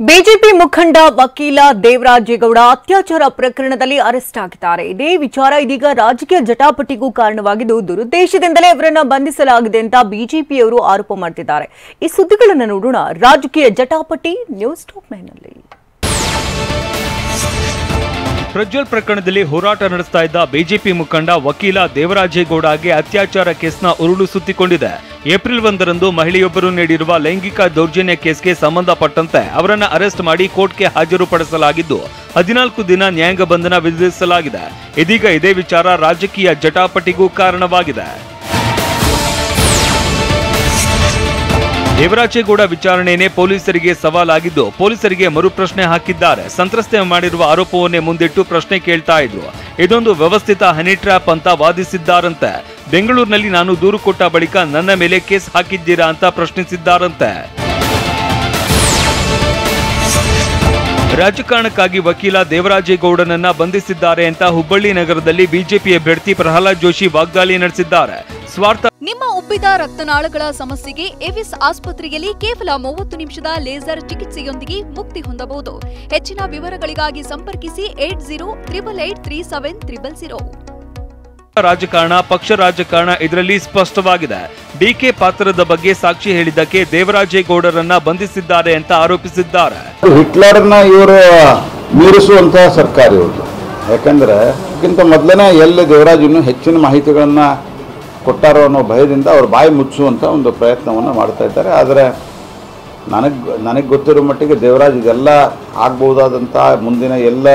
BJP ಮುಖಂಡ ವಕೀಲ ದೇವರಾಜೇಗೌಡ ಅತ್ಯಾಚಾರ ಪ್ರಕರಣದಲ್ಲಿ ಅರೆಸ್ಟ್ ಆಗಿದ್ದಾರೆ. ಇದೇ ವಿಚಾರ ಇದೀಗ ರಾಜಕೀಯ ಜಟಾಪಟಿಗೂ ಕಾರಣವಾಗಿದ್ದು, ದುರುದ್ದೇಶದಿಂದಲೇ ಇವರನ್ನು ಬಂಧಿಸಲಾಗಿದೆ ಅಂತ ಬಿಜೆಪಿಯವರು ಆರೋಪ ಮಾಡುತ್ತಿದ್ದಾರೆ. ಈ ಸುದ್ದಿಗಳನ್ನು ನೋಡೋಣ. ರಾಜಕೀಯ ಜಟಾಪಟಿ ನ್ಯೂಸ್ ಟಾಪ್ 9 ನಲ್ಲಿ. ಪ್ರಜ್ವಲ್ ಪ್ರಕರಣದಲ್ಲಿ ಹೋರಾಟ ನಡೆಸ್ತಾ ಇದ್ದ ಬಿಜೆಪಿ ಮುಖಂಡ ವಕೀಲ ದೇವರಾಜೇಗೌಡಗೆ ಅತ್ಯಾಚಾರ ಕೇಸ್ನ ಉರುಳು ಸುತ್ತಿಕೊಂಡಿದೆ. ಏಪ್ರಿಲ್ 1ರಂದು ಮಹಿಳೆಯೊಬ್ಬರು ನೀಡಿರುವ ಲೈಂಗಿಕ ದೌರ್ಜನ್ಯ ಕೇಸ್ಗೆ ಸಂಬಂಧಪಟ್ಟಂತೆ ಅವರನ್ನು ಅರೆಸ್ಟ್ ಮಾಡಿ ಕೋರ್ಟ್ಗೆ ಹಾಜರುಪಡಿಸಲಾಗಿದ್ದು 14 ದಿನ ನ್ಯಾಯಾಂಗ ಬಂಧನ ವಿಧಿಸಲಾಗಿದೆ. ಇದೀಗ ಇದೇ ವಿಚಾರ ರಾಜಕೀಯ ಜಟಾಪಟಿಗೂ ಕಾರಣವಾಗಿದೆ. ದೇವರಾಜೇಗೌಡ ವಿಚಾರಣೆಯೇ ಪೊಲೀಸರಿಗೆ ಸವಾಲಾಗಿದ್ದು, ಪೊಲೀಸರಿಗೆ ಮರುಪ್ರಶ್ನೆ ಹಾಕಿದ್ದಾರೆ. ಸಂತ್ರಸ್ತೆ ಮಾಡಿರುವ ಆರೋಪವನ್ನೇ ಮುಂದಿಟ್ಟು ಪ್ರಶ್ನೆ ಕೇಳ್ತಾ ಇದ್ರು. ಇದೊಂದು ವ್ಯವಸ್ಥಿತ ಹನಿ ಟ್ರ್ಯಾಪ್ ಅಂತ ವಾದಿಸಿದ್ದಾರಂತೆ. ಬೆಂಗಳೂರಿನಲ್ಲಿ ನಾನು ದೂರು ಕೊಟ್ಟ ಬಳಿಕ ನನ್ನ ಮೇಲೆ ಕೇಸ್ ಹಾಕಿದ್ದೀರಾ ಅಂತ ಪ್ರಶ್ನಿಸಿದ್ದಾರಂತೆ. ರಾಜಕಾರಣಕ್ಕಾಗಿ ವಕೀಲ ದೇವರಾಜೇಗೌಡನನ್ನ ಬಂಧಿಸಿದ್ದಾರೆ ಅಂತ ಹುಬ್ಬಳ್ಳಿ ನಗರದಲ್ಲಿ ಬಿಜೆಪಿ ಅಭ್ಯರ್ಥಿ ಪ್ರಹ್ಲಾದ್ ಜೋಶಿ ವಾಗ್ದಾಳಿ ನಡೆಸಿದ್ದಾರೆ. ನಿಮ್ಮ ಉಬ್ಬಿದ ರಕ್ತನಾಳಗಳ ಸಮಸ್ಯೆಗೆ ಎವಿಸ್ ಆಸ್ಪತ್ರೆಯಲ್ಲಿ ಕೇವಲ 30 ನಿಮಿಷದ ಲೇಸರ್ ಚಿಕಿತ್ಸೆಯೊಂದಿಗೆ ಮುಕ್ತಿ ಹೊಂದಬಹುದು. ಹೆಚ್ಚಿನ ವಿವರಗಳಿಗಾಗಿ ಸಂಪರ್ಕಿಸಿ 8088837300. ರಾಜಕಾರಣ, ಪಕ್ಷ ರಾಜಕಾರಣ ಇದರಲ್ಲಿ ಸ್ಪಷ್ಟವಾಗಿದೆ. ಡಿಕೆ ಪಾತ್ರದ ಬಗ್ಗೆ ಸಾಕ್ಷಿ ಹೇಳಿದ್ದಕ್ಕೆ ದೇವರಾಜೇಗೌಡರನ್ನ ಬಂಧಿಸಿದ್ದಾರೆ ಅಂತ ಆರೋಪಿಸಿದ್ದಾರೆ. ಹಿಟ್ಲರ್ನ ಇವರು ಮೀರಿಸುವಂತಹ ಸರ್ಕಾರ ಇವರು. ಯಾಕಂದ್ರೆ ಇದಕ್ಕಿಂತ ಮೊದಲನೇ ಎಲ್ಲಿ ದೇವರಾಜ್ ಇನ್ನೂ ಹೆಚ್ಚಿನ ಮಾಹಿತಿಗಳನ್ನ ಕೊಟ್ಟಾರೋ ಅನ್ನೋ ಭಯದಿಂದ ಅವರು ಬಾಯಿ ಮುಚ್ಚುವಂಥ ಒಂದು ಪ್ರಯತ್ನವನ್ನು ಮಾಡ್ತಾ ಇದ್ದಾರೆ. ಆದರೆ ನನಗೆ ಗೊತ್ತಿರೋ ಮಟ್ಟಿಗೆ ದೇವರಾಜ್ ಇದೆಲ್ಲ ಆಗ್ಬೋದಾದಂಥ ಮುಂದಿನ ಎಲ್ಲ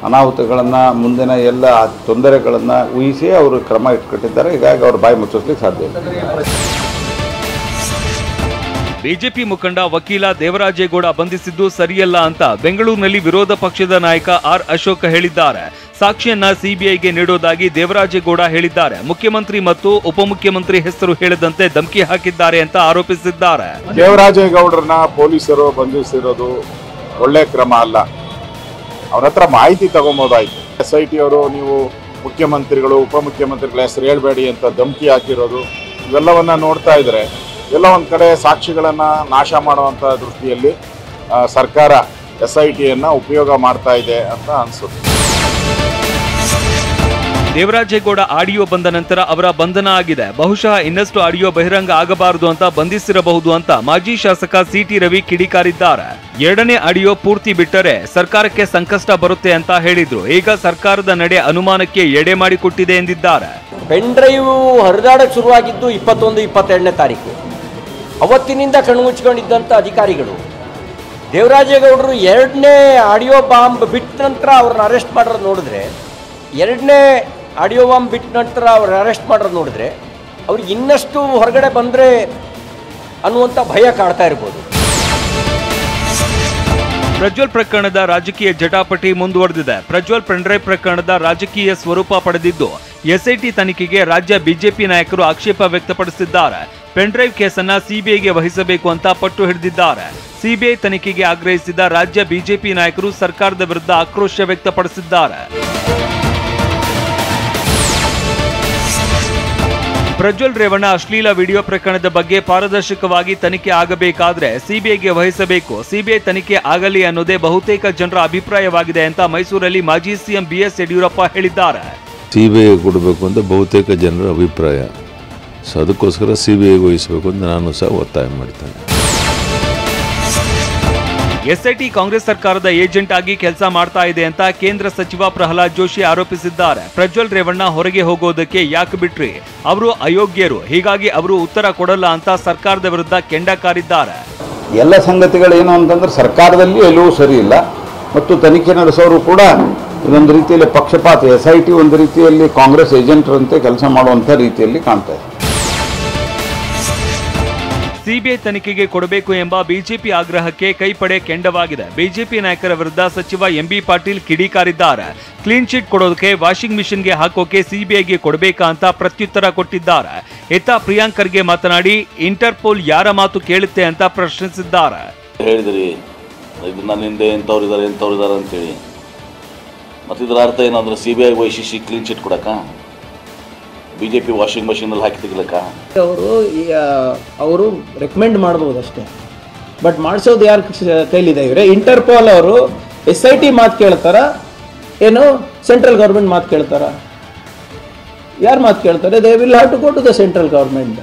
ಅನಾಹುತಗಳನ್ನು, ಮುಂದಿನ ಎಲ್ಲ ತೊಂದರೆಗಳನ್ನು ಊಹಿಸಿ ಅವರು ಕ್ರಮ ಇಟ್ಕೊಟ್ಟಿದ್ದಾರೆ. ಹೀಗಾಗಿ ಅವರು ಬಾಯಿ ಮುಚ್ಚಿಸ್ಲಿಕ್ಕೆ ಸಾಧ್ಯ ಇಲ್ಲ. ಬಿಜೆಪಿ ಮುಖಂಡ ವಕೀಲ ದೇವರಾಜೇಗೌಡ ಬಂಧಿಸಿದ್ದು ಸರಿಯಲ್ಲ ಅಂತ ಬೆಂಗಳೂರಿನಲ್ಲಿ ವಿರೋಧ ಪಕ್ಷದ ನಾಯಕ ಆರ್ ಅಶೋಕ್ ಹೇಳಿದ್ದಾರೆ. ಸಾಕ್ಷಿಯನ್ನ ಸಿಬಿಐಗೆ ನೀಡೋದಾಗಿ ದೇವರಾಜೇಗೌಡ ಹೇಳಿದ್ದಾರೆ. ಮುಖ್ಯಮಂತ್ರಿ ಮತ್ತು ಉಪಮುಖ್ಯಮಂತ್ರಿ ಹೆಸರು ಹೇಳದಂತೆ ಧಮಕಿ ಹಾಕಿದ್ದಾರೆ ಅಂತ ಆರೋಪಿಸಿದ್ದಾರೆ. ದೇವರಾಜೇಗೌಡರನ್ನ ಪೊಲೀಸರು ಬಂಧಿಸಿರೋದು ಒಳ್ಳೆ ಕ್ರಮ ಅಲ್ಲ. ಅವ್ರ ಹತ್ರ ಮಾಹಿತಿ ತಗೊಂಬೋದಾಯ್ತು. SIT ಅವರು ನೀವು ಮುಖ್ಯಮಂತ್ರಿಗಳು ಉಪಮುಖ್ಯಮಂತ್ರಿಗಳ ಹೆಸರು ಹೇಳ್ಬೇಡಿ ಅಂತ ಧಮಕಿ ಹಾಕಿರೋದು, ಇವೆಲ್ಲವನ್ನ ನೋಡ್ತಾ ಇದ್ರೆ ಎಲ್ಲ ಒಂದ್ ಕಡೆ ಸಾಕ್ಷಿಗಳನ್ನ ನಾಶ ಮಾಡುವಂತ ದೃಷ್ಟಿಯಲ್ಲಿ ಸರ್ಕಾರ SITಯನ್ನ ಉಪಯೋಗ ಮಾಡ್ತಾ ಇದೆ ಅಂತ ಅನ್ಸುತ್ತೆ. ದೇವರಾಜೇಗೌಡ ಆಡಿಯೋ ಬಂದ ನಂತರ ಅವರ ಬಂಧನ ಆಗಿದೆ. ಬಹುಶಃ ಇನ್ನಷ್ಟು ಆಡಿಯೋ ಬಹಿರಂಗ ಆಗಬಾರದು ಅಂತ ಬಂಧಿಸಿರಬಹುದು ಅಂತ ಮಾಜಿ ಶಾಸಕ CT ರವಿ ಕಿಡಿಕಾರಿದ್ದಾರೆ. 2ನೇ ಆಡಿಯೋ ಪೂರ್ತಿ ಬಿಟ್ಟರೆ ಸರ್ಕಾರಕ್ಕೆ ಸಂಕಷ್ಟ ಬರುತ್ತೆ ಅಂತ ಹೇಳಿದ್ರು. ಈಗ ಸರ್ಕಾರದ ನಡೆ ಅನುಮಾನಕ್ಕೆ ಎಡೆ ಮಾಡಿಕೊಟ್ಟಿದೆ ಎಂದಿದ್ದಾರೆ. ಪೆನ್ ಡ್ರೈವ್ ಹರಿದಾಡಕ್ಕೆ ಶುರುವಾಗಿದ್ದು 21-22ನೇ ತಾರೀಕು. ಅವತ್ತಿನಿಂದ ಕಣ್ಮುಚ್ಕೊಂಡಿದ್ದಂಥ ಅಧಿಕಾರಿಗಳು ದೇವರಾಜೇಗೌಡರು 2ನೇ ಆಡಿಯೋ ಬಾಂಬ್ ಬಿಟ್ಟ ನಂತರ ಅವ್ರನ್ನ ಅರೆಸ್ಟ್ ಮಾಡೋದು ನೋಡಿದ್ರೆ, 2ನೇ ಆಡಿಯೋ ಬಾಂಬ್ ಬಿಟ್ಟ ನಂತರ ಅವ್ರು ಅರೆಸ್ಟ್ ಮಾಡೋದು ನೋಡಿದ್ರೆ ಅವ್ರಿಗೆ ಇನ್ನಷ್ಟು ಹೊರಗಡೆ ಬಂದರೆ ಅನ್ನುವಂಥ ಭಯ ಕಾಡ್ತಾ ಇರ್ಬೋದು. ಪ್ರಜ್ವಲ್ ಪ್ರಕರಣದ ರಾಜಕೀಯ ಜಟಾಪಟಿ ಮುಂದುವರೆದಿದೆ. ಪ್ರಜ್ವಲ್ ಪೆನ್ಡ್ರೈವ್ ಪ್ರಕರಣದ ರಾಜಕೀಯ ಸ್ವರೂಪ ಪಡೆದಿದ್ದು SIT ತನಿಖೆಗೆ ರಾಜ್ಯ ಬಿಜೆಪಿ ನಾಯಕರು ಆಕ್ಷೇಪ ವ್ಯಕ್ತಪಡಿಸಿದ್ದಾರೆ. ಪೆನ್ಡ್ರೈವ್ ಕೇಸನ್ನ ಸಿಬಿಐಗೆ ವಹಿಸಬೇಕು ಅಂತ ಪಟ್ಟು ಹಿಡಿದಿದ್ದಾರೆ. ಸಿಬಿಐ ತನಿಖೆಗೆ ಆಗ್ರಹಿಸಿದ ರಾಜ್ಯ ಬಿಜೆಪಿ ನಾಯಕರು ಸರ್ಕಾರದ ವಿರುದ್ಧ ಆಕ್ರೋಶ ವ್ಯಕ್ತಪಡಿಸಿದ್ದಾರೆ. ಪ್ರಜ್ವಲ್ ರೇವಣ್ಣ ಅಶ್ಲೀಲ ವಿಡಿಯೋ ಪ್ರಕರಣದ ಬಗ್ಗೆ ಪಾರದರ್ಶಕವಾಗಿ ತನಿಖೆ ಆಗಬೇಕಾದ್ರೆ ಸಿಬಿಐಗೆ ವಹಿಸಬೇಕು. ಸಿಬಿಐ ತನಿಖೆ ಆಗಲಿ ಅನ್ನೋದೇ ಬಹುತೇಕ ಜನರ ಅಭಿಪ್ರಾಯವಾಗಿದೆ ಅಂತ ಮೈಸೂರಲ್ಲಿ ಮಾಜಿ ಸಿಎಂ BS ಯಡಿಯೂರಪ್ಪ ಹೇಳಿದ್ದಾರೆ. ಸಿಬಿಐ ಕೊಡಬೇಕು ಅಂತ ಬಹುತೇಕ ಜನರ ಅಭಿಪ್ರಾಯ. ಸೊ ಅದಕ್ಕೋಸ್ಕರ ಸಿಬಿಐಗೆ ವಹಿಸಬೇಕು ಅಂತ ನಾನು ಸಹ ಒತ್ತಾಯ ಮಾಡ್ತೇನೆ. SIT ಕಾಂಗ್ರೆಸ್ ಸರ್ಕಾರದ ಏಜೆಂಟ್ ಆಗಿ ಕೆಲಸ ಮಾಡ್ತಾ ಇದೆ ಅಂತ ಕೇಂದ್ರ ಸಚಿವ ಪ್ರಹ್ಲಾದ್ ಜೋಶಿ ಆರೋಪಿಸಿದ್ದಾರೆ. ಪ್ರಜ್ವಲ್ ರೇವಣ್ಣ ಹೊರಗೆ ಹೋಗೋದಕ್ಕೆ ಯಾಕೆ ಬಿಟ್ರಿ? ಅವರು ಅಯೋಗ್ಯರು, ಹೀಗಾಗಿ ಅವರು ಉತ್ತರ ಕೊಡಲ್ಲ ಅಂತ ಸರ್ಕಾರದ ವಿರುದ್ಧ ಕೆಂಡ ಕಾರಿದ್ದಾರೆ. ಎಲ್ಲ ಸಂಗತಿಗಳೇನು ಅಂತಂದ್ರೆ ಸರ್ಕಾರದಲ್ಲಿ ಎಲ್ಲವೂ ಸರಿ ಇಲ್ಲ ಮತ್ತು ತನಿಖೆ ನಡೆಸೋರು ಕೂಡ ಇದೊಂದು ರೀತಿಯಲ್ಲಿ ಪಕ್ಷಪಾತ. SIT ಒಂದು ರೀತಿಯಲ್ಲಿ ಕಾಂಗ್ರೆಸ್ ಏಜೆಂಟ್ರಂತೆ ಕೆಲಸ ಮಾಡುವಂಥ ರೀತಿಯಲ್ಲಿ ಕಾಣ್ತಾ ಇದೆ. ಸಿಬಿಐ ತನಿಖೆಗೆ ಕೊಡಬೇಕು ಎಂಬ ಬಿಜೆಪಿ ಆಗ್ರಹಕ್ಕೆ ಕೈಪಡೆ ಕೆಂಡವಾಗಿದೆ. ಬಿಜೆಪಿ ನಾಯಕರ ವಿರುದ್ಧ ಸಚಿವ MB ಪಾಟೀಲ್ ಕಿಡಿಕಾರಿದ್ದಾರೆ. ಕ್ಲೀನ್ ಚಿಟ್ ಕೊಡೋದಕ್ಕೆ ವಾಷಿಂಗ್ ಮಿಷನ್ಗೆ ಹಾಕೋಕೆ ಸಿಬಿಐಗೆ ಕೊಡಬೇಕಾ ಅಂತ ಪ್ರತ್ಯುತ್ತರ ಕೊಟ್ಟಿದ್ದಾರೆ. ಇತ್ತ ಪ್ರಿಯಾಂಕ್ ಖರ್ಗೆ ಮಾತನಾಡಿ ಇಂಟರ್ಪೋಲ್ ಯಾರ ಮಾತು ಕೇಳುತ್ತೆ ಅಂತ ಪ್ರಶ್ನಿಸಿದ್ದಾರೆ. ಹೇಳಿದ್ರಿ ನನ್ನ ಹಿಂದೆ ಎಂಥವ್ರಿದ್ದಾರೆ ಅಂತೇಳಿ, ಮತ್ತಿದ್ರ ಅರ್ಥ ಏನಂದ್ರೆ ಸಿಬಿಐ ವಹಿಸಿ ಕ್ಲೀನ್ ಚಿಟ್ ಕೊಡಕ ಬಿಜೆಪಿ ವಾಷಿಂಗ್ ಮಷೀನಲ್ಲಿ ಹಾಕಿ ತೆಗಿಲಕ್ಕ ಅವರು ರೆಕಮೆಂಡ್ ಮಾಡ್ಬೋದು ಅಷ್ಟೇ. ಬಟ್ ಮಾಡಿಸೋದು ಯಾರ ಕೈಲಿದೆ? ಇವರೇ ಇಂಟರ್ಪೋಲ್ ಅವರು SIT ಮಾತು ಕೇಳ್ತಾರ, ಏನು ಸೆಂಟ್ರಲ್ ಗೌರ್ಮೆಂಟ್ ಮಾತು ಕೇಳ್ತಾರ? ಯಾರು ಮಾತು ಕೇಳ್ತಾರೆ? They will have to go to the central government.